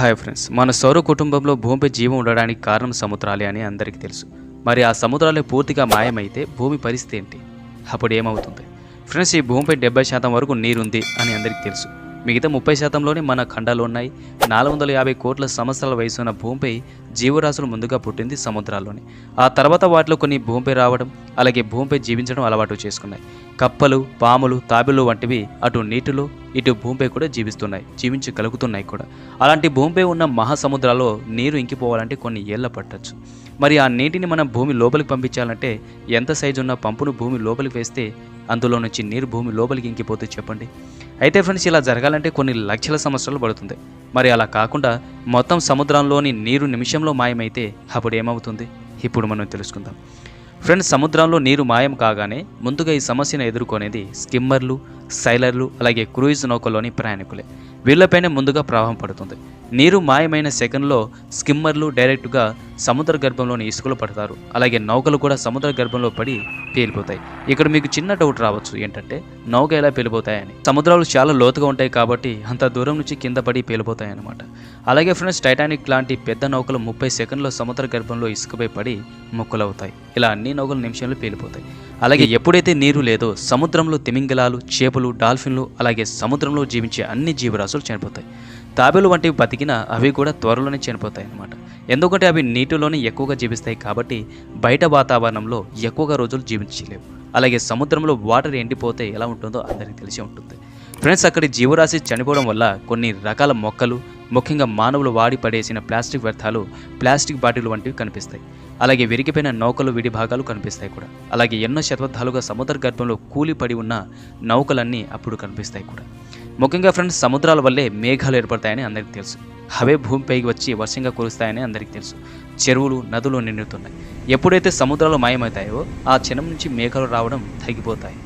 Hi friends, మన సౌర కుటుంబంలో భూమిపై జీవం ఉండడానికి కారణం సముద్రాలే అని అందరికీ తెలుసు. మరి ఆ సముద్రాలే పూర్తిగా మాయమైతే భూమి పరిస్థితి ఏంటి? అప్పుడు ఏమవుతుంది? ఫ్రెండ్స్, ఈ భూమిపై 70% వరకు నీరుంది అని అందరికీ తెలుసు. మిగతా 30%లోనే మన ఖండాలు ఉన్నాయి. 450 కోట్ల సంవత్సరాల వయసున్న భూమిపై జీవరాశులు ముందుగా పుట్టింది సముద్రాల్లోనే. ఆ తర్వాత వాటిలో కొన్ని భూమిపై రావడం, అలాగే భూమిపై జీవించడం అలవాటు చేసుకున్నాయి. కప్పలు, పాములు, తాబేళ్లు వంటివి అటు నీటిలో ఇటు భూమిపై కూడా జీవించగలుగుతున్నాయి కూడా. అలాంటి భూమిపై ఉన్న మహాసముద్రాల్లో నీరు ఇంకిపోవాలంటే కొన్ని ఏళ్ల పట్టచ్చు. మరి ఆ నీటిని మనం భూమి లోపలికి పంపించాలంటే ఎంత సైజు ఉన్న పంపును భూమి లోపలికి వేస్తే అందులో నుంచి నీరు భూమి లోపలికి ఇంకిపోతే చెప్పండి. అయితే ఫ్రెండ్స్, ఇలా జరగాలంటే కొన్ని లక్షల సంవత్సరాలు పడుతుంది. మరి అలా కాకుండా మొత్తం సముద్రంలోని నీరు నిమిషంలో మాయమైతే అప్పుడు ఏమవుతుంది? ఇప్పుడు మనం తెలుసుకుందాం. ఫ్రెండ్స్, సముద్రంలో నీరు మాయం కాగానే ముందుగా ఈ సమస్యను ఎదుర్కొనేది స్కిమ్మర్లు, సైలర్లు, అలాగే క్రూయిజ్ నౌకలోని ప్రయాణికులే. వీళ్లపైనే ముందుగా ప్రవాహం పడుతుంది. నీరు మాయమైన సెకండ్లో స్కిమ్మర్లు డైరెక్ట్గా సముద్ర గర్భంలోని ఇసుకలు పడతారు. అలాగే నౌకలు కూడా సముద్ర గర్భంలో పడి పేలిపోతాయి. ఇక్కడ మీకు చిన్న డౌట్ రావచ్చు, ఏంటంటే నౌక ఎలా పేలిపోతాయని. సముద్రాలు చాలా లోతుగా ఉంటాయి కాబట్టి అంత దూరం నుంచి కింద పడి పేలిపోతాయి అన్నమాట. అలాగే ఫ్రెండ్స్, టైటానిక్ లాంటి పెద్ద నౌకలు 30 సెకండ్లో సముద్ర గర్భంలో ఇసుకపై పడి ముక్కలవుతాయి. ఇలా అన్ని నౌకలు నిమిషంలో పేలిపోతాయి. అలాగే ఎప్పుడైతే నీరు లేదో సముద్రంలో తిమింగలాలు, చేపలు, డాల్ఫిన్లు, అలాగే సముద్రంలో జీవించే అన్ని జీవరాశులు చనిపోతాయి. తాబేలు వంటివి బతికినా అవి కూడా త్వరలోనే చనిపోతాయి అన్నమాట. ఎందుకంటే అవి నీటిలోనే ఎక్కువగా జీవిస్తాయి కాబట్టి బయట వాతావరణంలో ఎక్కువగా రోజులు జీవించలేవు. అలాగే సముద్రంలో వాటర్ ఎండిపోతే ఎలా ఉంటుందో అందరికీ తెలిసి ఉంటుంది. ఫ్రెండ్స్, అక్కడి జీవరాశి చనిపోవడం వల్ల కొన్ని రకాల మొక్కలు, ముఖ్యంగా మానవులు వాడి పడేసిన ప్లాస్టిక్ వ్యర్థాలు, ప్లాస్టిక్ బాటిల్ వంటివి కనిపిస్తాయి. అలాగే విరిగిపోయిన నౌకలు విడి భాగాలు కనిపిస్తాయి కూడా. అలాగే ఎన్నో శతాబ్దాలుగా సముద్ర గర్భంలో కూలిపడి ఉన్న నౌకలన్నీ అప్పుడు కనిపిస్తాయి కూడా. ముఖ్యంగా ఫ్రెండ్స్, సముద్రాల వల్లే మేఘాలు ఏర్పడతాయని అందరికీ తెలుసు. అవే భూమిపైకి వచ్చి వర్షంగా కురుస్తాయని అందరికీ తెలుసు. చెరువులు, నదులు నిండుతున్నాయి. ఎప్పుడైతే సముద్రాలు మాయమవుతాయో ఆ క్షణం నుంచి మేఘాలు రావడం తగ్గిపోతాయి.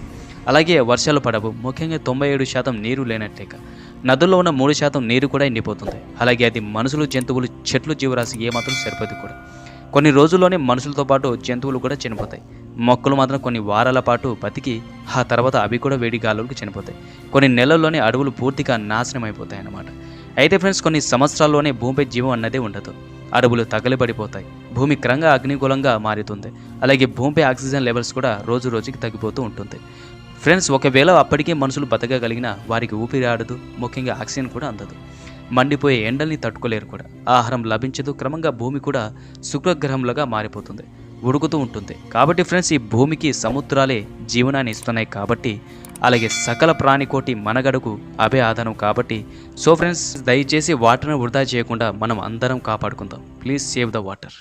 అలాగే వర్షాలు పడవు. ముఖ్యంగా 97% నీరు లేనట్టేక నదుల్లో ఉన్న 3% నీరు కూడా ఎండిపోతుంది. అలాగే అది మనుషులు, జంతువులు, చెట్లు, జీవరాశికి ఏమాత్రం సరిపోదు కూడా. కొన్ని రోజుల్లోనే మనుషులతో పాటు జంతువులు కూడా చనిపోతాయి. మొక్కలు మాత్రం కొన్ని వారాల పాటు బతికి ఆ తర్వాత అవి కూడా వేడి గాలులకు చనిపోతాయి. కొన్ని నెలల్లోనే అడవులు పూర్తిగా నాశనం అయిపోతాయి అన్నమాట. అయితే ఫ్రెండ్స్, కొన్ని సంవత్సరాల్లోనే భూమిపై జీవం అన్నదే ఉండదు. అడవులు తగలబడిపోతాయి. భూమి క్రమంగా అగ్నిగోళంగా మారుతుంది. అలాగే భూమిపై ఆక్సిజన్ లెవెల్స్ కూడా రోజు రోజుకి తగ్గిపోతూ ఉంటుంది. ఫ్రెండ్స్, ఒకవేళ అప్పటికే మనుషులు బతకగలిగినా వారికి ఊపిరి ఆడదు. ముఖ్యంగా ఆక్సిజన్ కూడా అందదు. మండిపోయే ఎండల్ని తట్టుకోలేరు కూడా. ఆహారం లభించదు. క్రమంగా భూమి కూడా శుక్రగ్రహంలాగా మారిపోతుంది, ఉడుకుతూ ఉంటుంది. కాబట్టి ఫ్రెండ్స్, ఈ భూమికి సముద్రాలే జీవనాన్ని ఇస్తున్నాయి కాబట్టి, అలాగే సకల ప్రాణికోటి మనగడకు అవే ఆధారం కాబట్టి. సో ఫ్రెండ్స్, దయచేసి వాటర్ను వృధా చేయకుండా మనం అందరం కాపాడుకుందాం. Please save the water.